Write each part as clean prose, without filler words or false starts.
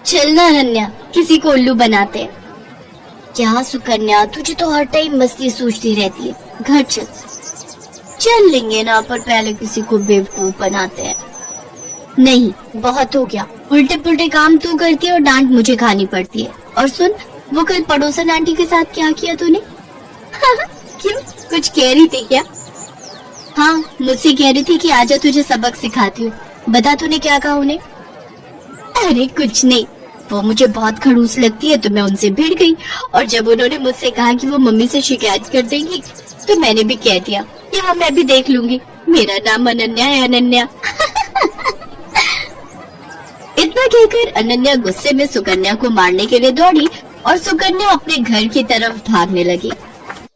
चलना अनन्या, किसी को उल्लू बनाते हैं। क्या सुकन्या, तुझे तो हर टाइम मस्ती सूझती रहती है। घर चल। चल लेंगे ना, पर पहले किसी को बेवकूफ बनाते हैं। नहीं, बहुत हो गया। उल्टे पुल्टे काम तू करती है और डांट मुझे खानी पड़ती है। और सुन, वो कल पड़ोसन आंटी के साथ क्या किया तूने? क्यों, कुछ कह रही थी क्या? हाँ, मुझसे कह रही थी कि आजा तुझे सबक सिखाती हूँ। बता तूने क्या कहा उन्हें? अरे कुछ नहीं, वो मुझे बहुत खड़ूस लगती है तो मैं उनसे भिड़ गई। और जब उन्होंने मुझसे कहा कि वो मम्मी से शिकायत कर देंगी तो मैंने भी कह दिया कि हाँ मैं भी देख लूंगी, मेरा नाम अनन्या है, अनन्या। इतना कहकर अनन्या गुस्से में सुकन्या को मारने के लिए दौड़ी और सुकन्या अपने घर की तरफ भागने लगी।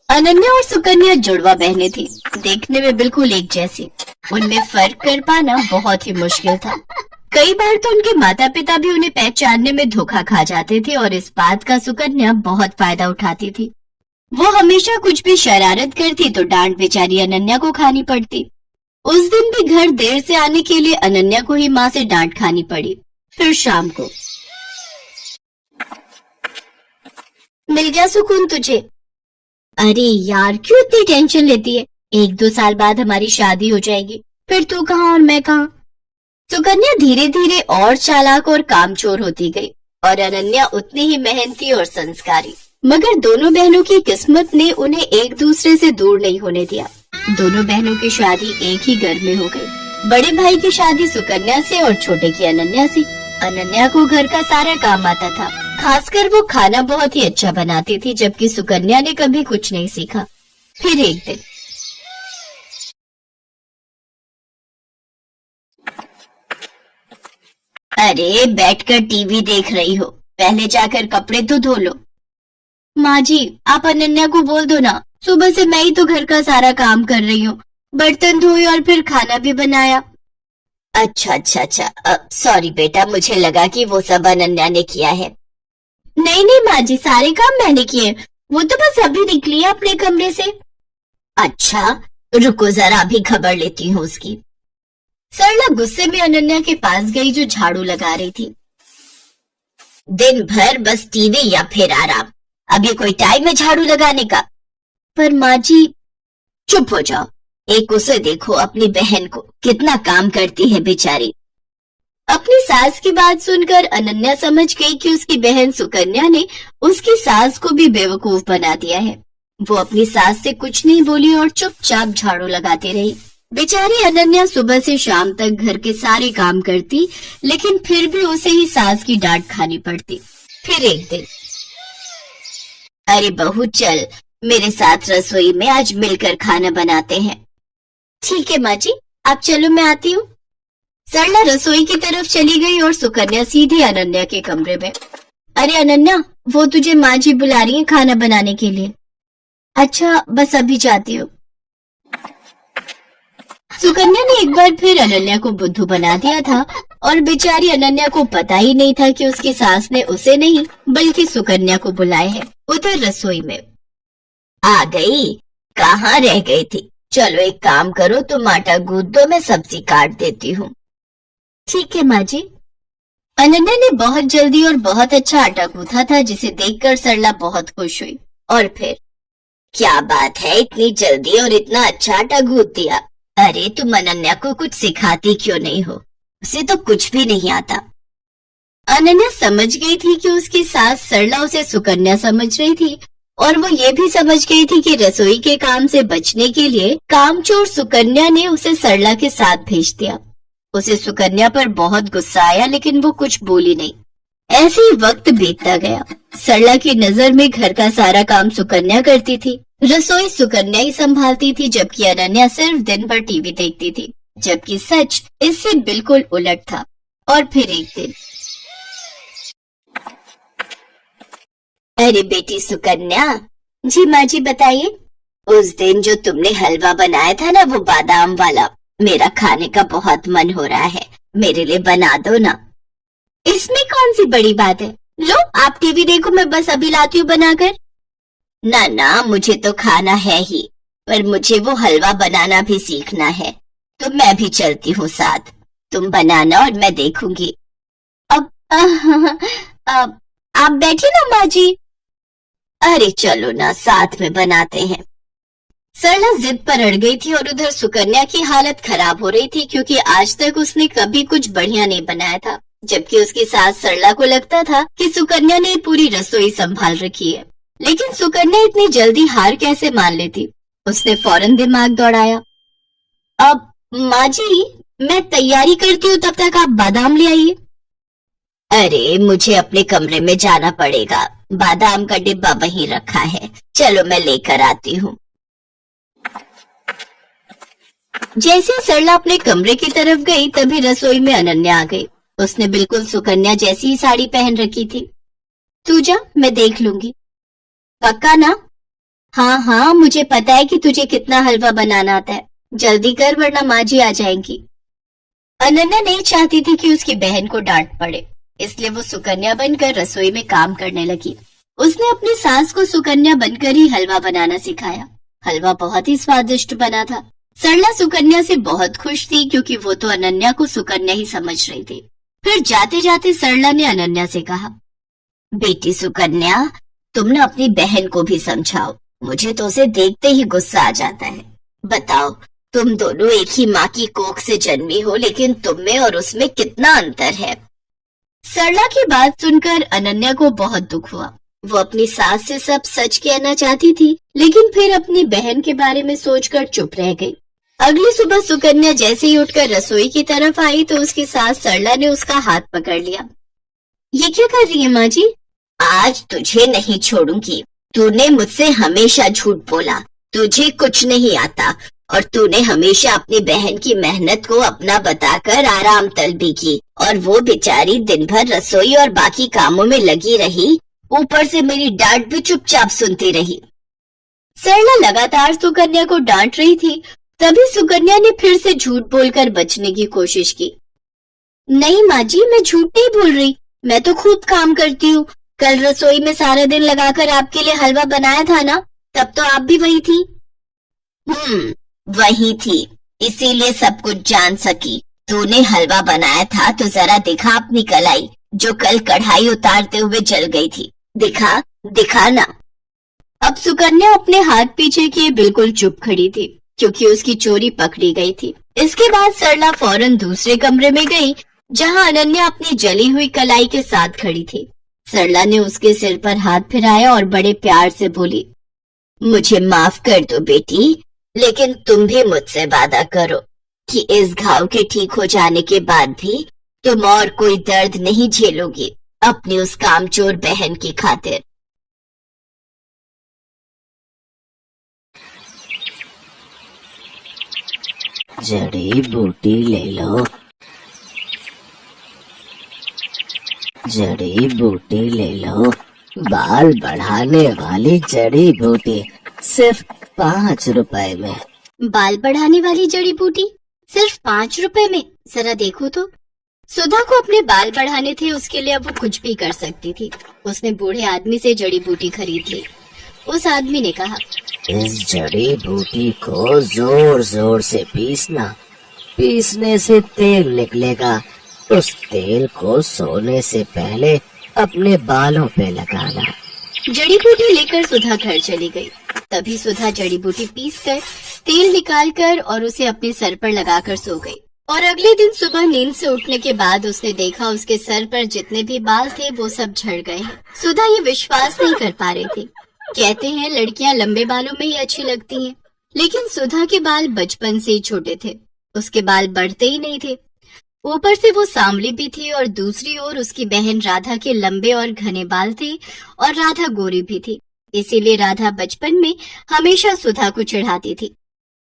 अनन्या और सुकन्या जुड़वा बहनें थी, देखने में बिल्कुल एक जैसी। उनमें फर्क कर पाना बहुत ही मुश्किल था। कई बार तो उनके माता पिता भी उन्हें पहचानने में धोखा खा जाते थे और इस बात का सुकन्या बहुत फायदा उठाती थी। वो हमेशा कुछ भी शरारत करती तो डांट बेचारी अनन्या को खानी पड़ती। उस दिन भी घर देर से आने के लिए अनन्या को ही माँ से डांट खानी पड़ी। फिर शाम को, मिल गया सुकून तुझे? अरे यार, क्यों इतनी टेंशन लेती है? 1-2 साल बाद हमारी शादी हो जाएगी, फिर तू कहाँ और मैं कहाँ। सुकन्या धीरे धीरे और चालाक और कामचोर होती गई और अनन्या उतनी ही मेहनती और संस्कारी। मगर दोनों बहनों की किस्मत ने उन्हें एक दूसरे से दूर नहीं होने दिया। दोनों बहनों की शादी एक ही घर में हो गई। बड़े भाई की शादी सुकन्या से और छोटे की अनन्या से। अनन्या को घर का सारा काम आता था, खासकर वो खाना बहुत ही अच्छा बनाती थी, जबकि सुकन्या ने कभी कुछ नहीं सीखा। फिर एक दिन, अरे बैठकर टीवी देख रही हो, पहले जाकर कपड़े तो धो लो। माँ जी, आप अनन्या को बोल दो ना, सुबह से मैं ही तो घर का सारा काम कर रही हूँ, बर्तन धोए और फिर खाना भी बनाया। अच्छा, सॉरी बेटा, मुझे लगा कि वो सब अनन्या ने किया है। नहीं नहीं माँ जी, सारे काम मैंने किए, वो तो बस अभी निकली है अपने कमरे से। अच्छा, रुको जरा अभी खबर लेती हूँ उसकी। सरला गुस्से में अनन्या के पास गई जो झाड़ू लगा रही थी। दिन भर बस टीवी या फिर आराम, अभी कोई टाइम है झाड़ू लगाने का? पर माँ जी। चुप हो जाओ, एक उसे देखो, अपनी बहन को, कितना काम करती है बेचारी। अपनी सास की बात सुनकर अनन्या समझ गई कि उसकी बहन सुकन्या ने उसकी सास को भी बेवकूफ बना दिया है। वो अपनी सास से कुछ नहीं बोली और चुपचाप झाड़ू लगाती रही। बेचारी अनन्या सुबह से शाम तक घर के सारे काम करती, लेकिन फिर भी उसे ही सास की डांट खानी पड़ती। फिर एक दिन, अरे बहू चल, मेरे साथ रसोई में आज मिलकर खाना बनाते हैं। ठीक है माँ जी, आप चलो, मैं आती हूँ। सरला रसोई की तरफ चली गई और सुकन्या सीधी अनन्या के कमरे में। अरे अनन्या, वो तुझे माँ जी बुला रही है खाना बनाने के लिए। अच्छा, बस अभी जाती हूँ। सुकन्या ने एक बार फिर अनन्या को बुद्धू बना दिया था और बेचारी अनन्या को पता ही नहीं था कि उसकी सास ने उसे नहीं बल्कि सुकन्या को बुलाया है। उधर रसोई में, आ गई, कहाँ रह गई थी? चलो एक काम करो, तुम आटा गूंथ दो, मैं सब्जी काट देती हूँ। ठीक है माँ जी। अनन्या ने बहुत जल्दी और बहुत अच्छा आटा गूंथा था, जिसे देखकर सरला बहुत खुश हुई। और फिर, क्या बात है, इतनी जल्दी और इतना अच्छा आटा गूंथ दिया। अरे तुम अनन्या को कुछ सिखाती क्यों नहीं हो? उसे तो कुछ भी नहीं आता। अनन्या समझ गई थी कि उसकी सास सरला उसे सुकन्या समझ रही थी और वो ये भी समझ गई थी कि रसोई के काम से बचने के लिए कामचोर सुकन्या ने उसे सरला के साथ भेज दिया। उसे सुकन्या पर बहुत गुस्सा आया, लेकिन वो कुछ बोली नहीं। ऐसे ही वक्त बीतता गया। सरला की नजर में घर का सारा काम सुकन्या करती थी, रसोई सुकन्या ही संभालती थी, जबकि अनन्या सिर्फ दिन भर टीवी देखती थी, जबकि सच इससे बिल्कुल उलट था। और फिर एक दिन, अरे बेटी सुकन्या। जी माँ जी, बताइए। उस दिन जो तुमने हलवा बनाया था ना, वो बादाम वाला, मेरा खाने का बहुत मन हो रहा है, मेरे लिए बना दो ना। इसमें कौन सी बड़ी बात है, लो आप टीवी देखो, मैं बस अभी लाती हूँ बनाकर। ना ना, मुझे तो खाना है ही, पर मुझे वो हलवा बनाना भी सीखना है, तो मैं भी चलती हूँ साथ। तुम बनाना और मैं देखूंगी। अब आप बैठिए ना माँ जी। अरे चलो ना, साथ में बनाते हैं। सरला जिद पर अड़ गई थी और उधर सुकन्या की हालत खराब हो रही थी क्योंकि आज तक उसने कभी कुछ बढ़िया नहीं बनाया था, जबकि उसकी सास सरला को लगता था कि सुकन्या ने पूरी रसोई संभाल रखी है। लेकिन सुकन्या इतनी जल्दी हार कैसे मान लेती? उसने फौरन दिमाग दौड़ाया। अब माँ जी, मैं तैयारी करती हूँ, तब तक आप बादाम ले आइए। अरे मुझे अपने कमरे में जाना पड़ेगा, बादाम का डिब्बा वहीं रखा है, चलो मैं लेकर आती हूँ। जैसे सरला अपने कमरे की तरफ गई तभी रसोई में अनन्या आ गई। उसने बिल्कुल सुकन्या जैसी ही साड़ी पहन रखी थी। तू जा, मैं देख लूंगी। पक्का ना? हाँ हाँ, मुझे पता है कि तुझे कितना हलवा बनाना आता है, जल्दी कर वरना माँ जी आ जाएंगी। अनन्या नहीं चाहती थी कि उसकी बहन को डांट पड़े, इसलिए वो सुकन्या बनकर रसोई में काम करने लगी। उसने अपनी सास को सुकन्या बनकर ही हलवा बनाना सिखाया। हलवा बहुत ही स्वादिष्ट बना था। सरला सुकन्या से बहुत खुश थी क्योंकि वो तो अनन्या को सुकन्या ही समझ रही थी। फिर जाते जाते सरला ने अनन्या से कहा, बेटी सुकन्या, तुम ना अपनी बहन को भी समझाओ, मुझे तो उसे देखते ही गुस्सा आ जाता है। बताओ, तुम दोनों एक ही माँ की कोख से जन्मी हो, लेकिन तुम में और उसमें कितना अंतर है। सरला की बात सुनकर अनन्या को बहुत दुख हुआ। वो अपनी सास से सब सच कहना चाहती थी, लेकिन फिर अपनी बहन के बारे में सोचकर चुप रह गई। अगली सुबह सुकन्या जैसे ही उठकर रसोई की तरफ आई तो उसकी सास सरला ने उसका हाथ पकड़ लिया। ये क्या कर रही है माँ जी? आज तुझे नहीं छोड़ूंगी। तूने मुझसे हमेशा झूठ बोला, तुझे कुछ नहीं आता और तूने हमेशा अपनी बहन की मेहनत को अपना बताकर आराम तलबी की, और वो बेचारी दिन भर रसोई और बाकी कामों में लगी रही, ऊपर से मेरी डांट भी चुपचाप सुनती रही। सरला लगातार सुकन्या को डांट रही थी, तभी सुकन्या ने फिर से झूठ बोलकर बचने की कोशिश की। नहीं माँ जी, मैं झूठ नहीं बोल रही, मैं तो खूब काम करती हूँ। कल रसोई में सारा दिन लगाकर आपके लिए हलवा बनाया था ना, तब तो आप भी वही थी। वही थी, इसीलिए सब कुछ जान सकी। तूने हलवा बनाया था तो जरा दिखा अपनी कलाई, जो कल कढ़ाई उतारते हुए जल गई थी। दिखा, दिखा ना। अब सुकन्या अपने हाथ पीछे किए बिल्कुल चुप खड़ी थी क्योंकि उसकी चोरी पकड़ी गई थी। इसके बाद सरला फौरन दूसरे कमरे में गई जहां अनन्या अपनी जली हुई कलाई के साथ खड़ी थी। सरला ने उसके सिर पर हाथ फिराया और बड़े प्यार से बोली, मुझे माफ कर दो बेटी, लेकिन तुम भी मुझसे वादा करो कि इस घाव के ठीक हो जाने के बाद भी तुम और कोई दर्द नहीं झेलोगी अपनी उस कामचोर बहन की खातिर। जड़ी बूटी ले लो, जड़ी बूटी ले लो, बाल बढ़ाने वाली जड़ी बूटी सिर्फ 5 रुपए में। बाल बढ़ाने वाली जड़ी बूटी सिर्फ 5 रुपए में? जरा देखो तो। सुधा को अपने बाल बढ़ाने थे, उसके लिए अब वो कुछ भी कर सकती थी। उसने बूढ़े आदमी से जड़ी बूटी खरीद ली। उस आदमी ने कहा, इस जड़ी बूटी को जोर जोर से पीसना, पीसने से तेल निकलेगा। उस तेल को सोने से पहले अपने बालों पे लगाना। जड़ी बूटी लेकर सुधा घर चली गई। तभी सुधा जड़ी बूटी पीसकर तेल निकालकर और उसे अपने सर पर लगाकर सो गई। और अगले दिन सुबह नींद से उठने के बाद उसने देखा उसके सर पर जितने भी बाल थे वो सब झड़ गए हैं। सुधा ये विश्वास नहीं कर पा रही थी। कहते हैं लड़कियां लंबे बालों में ही अच्छी लगती हैं, लेकिन सुधा के बाल बचपन से ही छोटे थे। उसके बाल बढ़ते ही नहीं थे। ऊपर से वो सांवली भी थी और दूसरी ओर उसकी बहन राधा के लंबे और घने बाल थे और राधा गोरी भी थी। इसीलिए राधा बचपन में हमेशा सुधा को चिढ़ाती थी,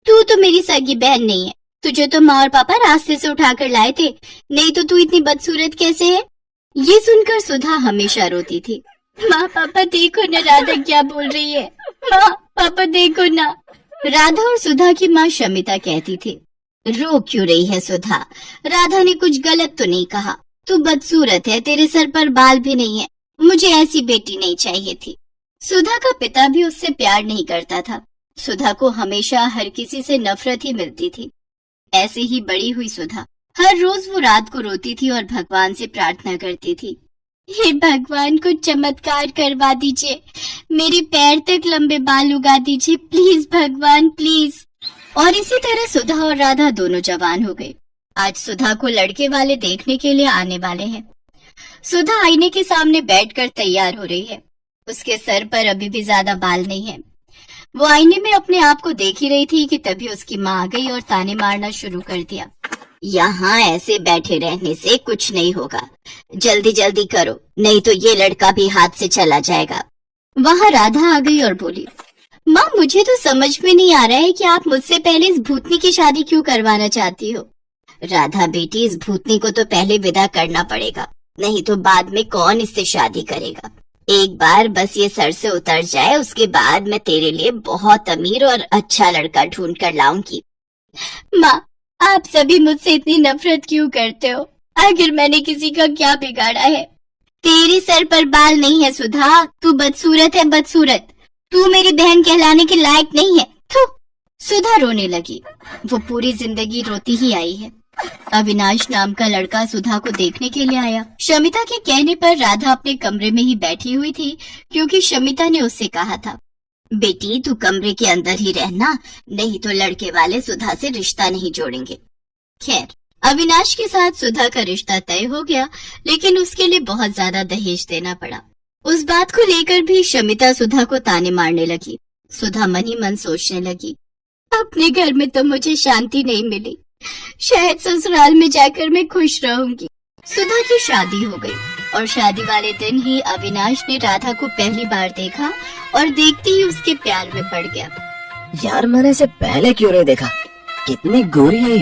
तू तो मेरी सगी बहन नहीं है, तुझे तो माँ और पापा रास्ते से उठाकर लाए थे, नहीं तो तू इतनी बदसूरत कैसे है। ये सुनकर सुधा हमेशा रोती थी। माँ पापा देखो ना राधा क्या बोल रही है, माँ पापा देखो ना। राधा और सुधा की माँ शमिता कहती थी, रो क्यों रही है सुधा, राधा ने कुछ गलत तो नहीं कहा, तू बदसूरत है, तेरे सर पर बाल भी नहीं है, मुझे ऐसी बेटी नहीं चाहिए थी। सुधा का पिता भी उससे प्यार नहीं करता था। सुधा को हमेशा हर किसी से नफरत ही मिलती थी। ऐसे ही बड़ी हुई सुधा हर रोज वो रात को रोती थी और भगवान से प्रार्थना करती थी, हे भगवान, कुछ चमत्कार करवा दीजिए, मेरे पैर तक लंबे बाल उगा दीजिए, प्लीज भगवान प्लीज। और इसी तरह सुधा और राधा दोनों जवान हो गए। आज सुधा को लड़के वाले देखने के लिए आने वाले हैं। सुधा आईने के सामने बैठकर तैयार हो रही है। उसके सर पर अभी भी ज्यादा बाल नहीं है। वो आईने में अपने आप को देख ही रही थी कि तभी उसकी माँ आ गई और ताने मारना शुरू कर दिया। यहाँ ऐसे बैठे रहने से कुछ नहीं होगा, जल्दी जल्दी करो, नहीं तो ये लड़का भी हाथ से चला जाएगा। वहाँ राधा आ गई और बोली, माँ मुझे तो समझ में नहीं आ रहा है कि आप मुझसे पहले इस भूतनी की शादी क्यों करवाना चाहती हो। राधा बेटी, इस भूतनी को तो पहले विदा करना पड़ेगा, नहीं तो बाद में कौन इससे शादी करेगा। एक बार बस ये सर से उतर जाए, उसके बाद मैं तेरे लिए बहुत अमीर और अच्छा लड़का ढूंढ कर लाऊंगी। माँ, आप सभी मुझसे इतनी नफरत क्यों करते हो? आखिर मैंने किसी का क्या बिगाड़ा है? तेरे सर पर बाल नहीं है सुधा, तू बदसूरत है, बदसूरत। तू मेरी बहन कहलाने के लायक नहीं है। थू। सुधा रोने लगी। वो पूरी जिंदगी रोती ही आई है। अविनाश नाम का लड़का सुधा को देखने के लिए आया। शमिता के कहने पर राधा अपने कमरे में ही बैठी हुई थी, क्योंकि शमिता ने उससे कहा था, बेटी तू कमरे के अंदर ही रहना, नहीं तो लड़के वाले सुधा से रिश्ता नहीं जोड़ेंगे। खैर, अविनाश के साथ सुधा का रिश्ता तय हो गया, लेकिन उसके लिए बहुत ज्यादा दहेज देना पड़ा। उस बात को लेकर भी शमिता सुधा को ताने मारने लगी। सुधा मन ही मन सोचने लगी, अपने घर में तो मुझे शांति नहीं मिली, शायद ससुराल में जाकर मैं खुश रहूंगी। सुधा की शादी हो गई और शादी वाले दिन ही अविनाश ने राधा को पहली बार देखा और देखते ही उसके प्यार में पड़ गया। यार, मैंने इसे पहले क्यों नहीं देखा? कितनी गोरी है,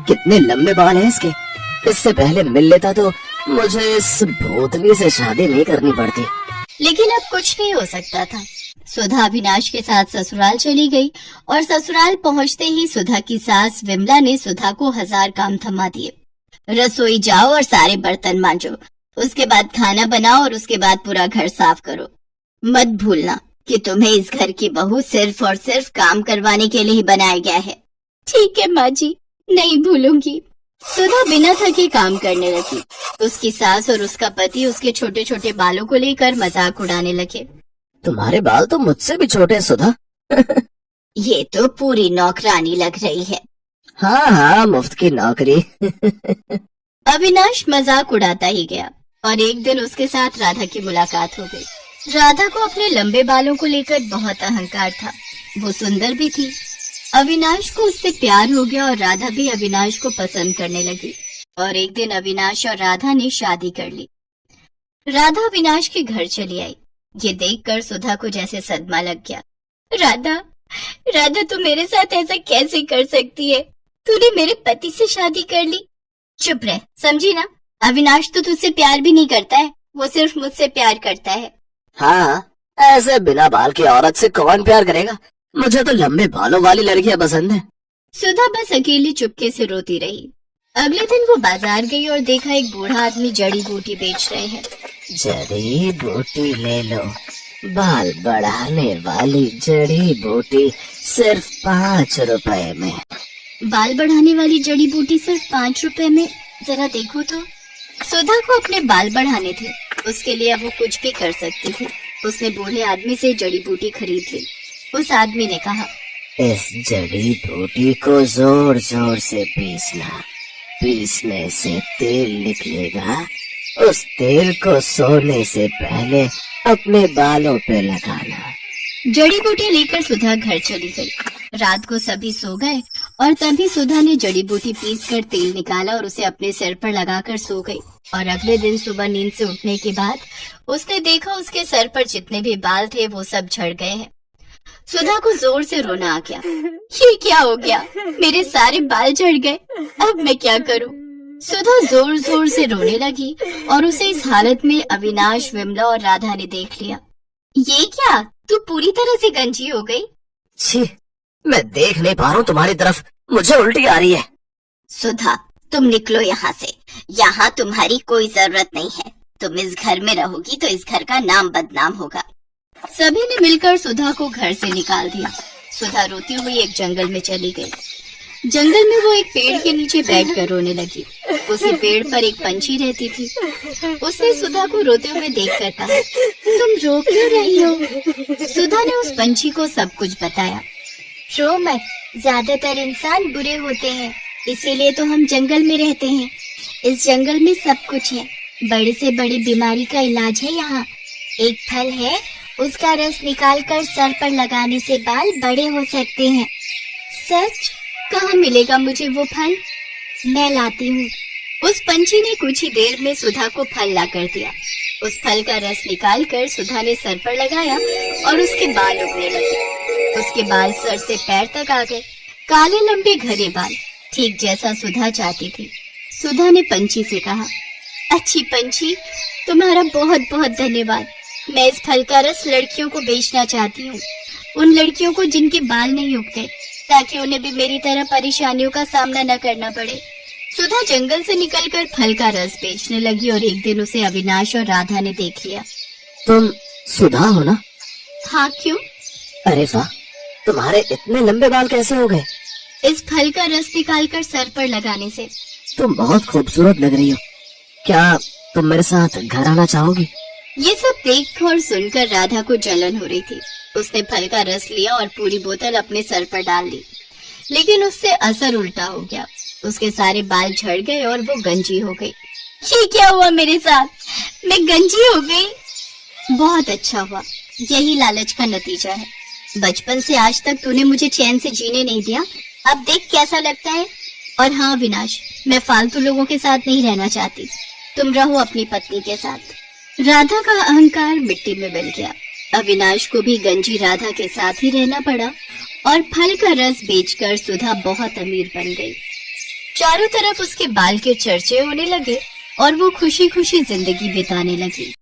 कितने लंबे बाल हैं इसके। इससे पहले मिल लेता तो मुझे इस भूतनी से शादी नहीं करनी पड़ती। लेकिन अब कुछ नहीं हो सकता था। सुधा अविनाश के साथ ससुराल चली गई और ससुराल पहुंचते ही सुधा की सास विमला ने सुधा को 1000 काम थमा दिए। रसोई जाओ और सारे बर्तन मांजो, उसके बाद खाना बनाओ और उसके बाद पूरा घर साफ करो। मत भूलना कि तुम्हें इस घर की बहू सिर्फ और सिर्फ काम करवाने के लिए ही बनाया गया है। ठीक है माँ जी, नहीं भूलूंगी। सुधा बिना थके काम करने लगी। उसकी सास और उसका पति उसके छोटे छोटे बालों को लेकर मजाक उड़ाने लगे। तुम्हारे बाल तो मुझसे भी छोटे हैं सुधा। ये तो पूरी नौकरानी लग रही है। हाँ हाँ, मुफ्त की नौकरी। अविनाश मजाक उड़ाता ही गया और एक दिन उसके साथ राधा की मुलाकात हो गई। राधा को अपने लंबे बालों को लेकर बहुत अहंकार था। वो सुंदर भी थी। अविनाश को उससे प्यार हो गया और राधा भी अविनाश को पसंद करने लगी और एक दिन अविनाश और राधा ने शादी कर ली। राधा अविनाश के घर चली आई। ये देखकर सुधा को जैसे सदमा लग गया। राधा, राधा तू मेरे साथ ऐसा कैसे कर सकती है? तूने मेरे पति से शादी कर ली। चुप रह, समझी ना? अविनाश तो तुझसे प्यार भी नहीं करता है, वो सिर्फ मुझसे प्यार करता है। हाँ, ऐसे बिना बाल की औरत से कौन प्यार करेगा? मुझे तो लंबे बालों वाली लड़कियां पसंद है। सुधा बस अकेली चुपके से रोती रही। अगले दिन वो बाजार गई और देखा एक बूढ़ा आदमी जड़ी बूटी बेच रहे हैं। जड़ी बूटी ले लो, बाल बढ़ाने वाली जड़ी बूटी सिर्फ 5 रुपए में। बाल बढ़ाने वाली जड़ी बूटी सिर्फ 5 रुपए में? जरा देखो तो। सुधा को अपने बाल बढ़ाने थे, उसके लिए अब वो कुछ भी कर सकती थी। उसने बूढ़े आदमी से जड़ी बूटी खरीद ली। उस आदमी ने कहा, इस जड़ी बूटी को जोर जोर से पीसना, पीसने से तेल निकलेगा। उस तेल को सोने से पहले अपने बालों पे लगाना। जड़ी बूटी लेकर सुधा घर चली गई। रात को सभी सो गए और तभी सुधा ने जड़ी बूटी पीसकर तेल निकाला और उसे अपने सिर पर लगाकर सो गई। और अगले दिन सुबह नींद से उठने के बाद उसने देखा उसके सर पर जितने भी बाल थे वो सब झड़ गए हैं। सुधा को जोर से रोना आ गया। ये क्या हो गया? मेरे सारे बाल झड़ गए, अब मैं क्या करूं? सुधा जोर जोर से रोने लगी और उसे इस हालत में अविनाश, विमला और राधा ने देख लिया। ये क्या, तू पूरी तरह से गंजी हो गई? छी, मैं देख नहीं पा रहा हूँ तुम्हारी तरफ, मुझे उल्टी आ रही है। सुधा, तुम निकलो यहाँ से, यहाँ तुम्हारी कोई जरूरत नहीं है। तुम इस घर में रहोगी तो इस घर का नाम बदनाम होगा। सभी ने मिलकर सुधा को घर से निकाल दिया। सुधा रोती हुई एक जंगल में चली गई। जंगल में वो एक पेड़ के नीचे बैठकर रोने लगी। उसी पेड़ पर एक पंछी रहती थी। उसने सुधा को रोते हुए देखकर कहा, तुम रो क्यों रही हो? सुधा ने उस पंछी को सब कुछ बताया। रो मत, ज्यादातर इंसान बुरे होते हैं, इसीलिए तो हम जंगल में रहते हैं। इस जंगल में सब कुछ है, बड़ी से बड़ी बीमारी का इलाज है यहाँ। एक फल है, उसका रस निकालकर सर पर लगाने से बाल बड़े हो सकते हैं। सच? कहाँ मिलेगा मुझे वो फल? मैं लाती हूँ। उस पंछी ने कुछ ही देर में सुधा को फल ला कर दिया। उस फल का रस निकालकर सुधा ने सर पर लगाया और उसके बाल उगने लगे। उसके बाल सर से पैर तक आ गए, काले लंबे घने बाल, ठीक जैसा सुधा चाहती थी। सुधा ने पंछी से कहा, अच्छी पंछी, तुम्हारा बहुत बहुत धन्यवाद। मैं इस फल का रस लड़कियों को बेचना चाहती हूँ, उन लड़कियों को जिनके बाल नहीं उगते, ताकि उन्हें भी मेरी तरह परेशानियों का सामना न करना पड़े। सुधा जंगल से निकलकर फल का रस बेचने लगी और एक दिन उसे अविनाश और राधा ने देख लिया। तुम सुधा हो ना? हाँ, क्यों? अरे वाह, तुम्हारे इतने लंबे बाल कैसे हो गए? इस फल का रस निकालकर सर पर लगाने से। तुम बहुत खूबसूरत लग रही हो। क्या तुम मेरे साथ घर आना चाहोगी? ये सब देख और सुनकर राधा को जलन हो रही थी। उसने फल का रस लिया और पूरी बोतल अपने सर पर डाल दी, लेकिन उससे असर उल्टा हो गया। उसके सारे बाल झड़ गए और वो गंजी हो गई। ये क्या हुआ मेरे साथ? मैं गंजी हो गई। बहुत अच्छा हुआ, यही लालच का नतीजा है। बचपन से आज तक तूने मुझे चैन से जीने नहीं दिया, अब देख कैसा लगता है। और हाँ विनाश, मैं फालतू लोगों के साथ नहीं रहना चाहती, तुम रहो अपनी पत्नी के साथ। राधा का अहंकार मिट्टी में मिल गया। अविनाश को भी गंजी राधा के साथ ही रहना पड़ा और फल का रस बेचकर सुधा बहुत अमीर बन गई। चारों तरफ उसके बाल के चर्चे होने लगे और वो खुशी खुशी जिंदगी बिताने लगी।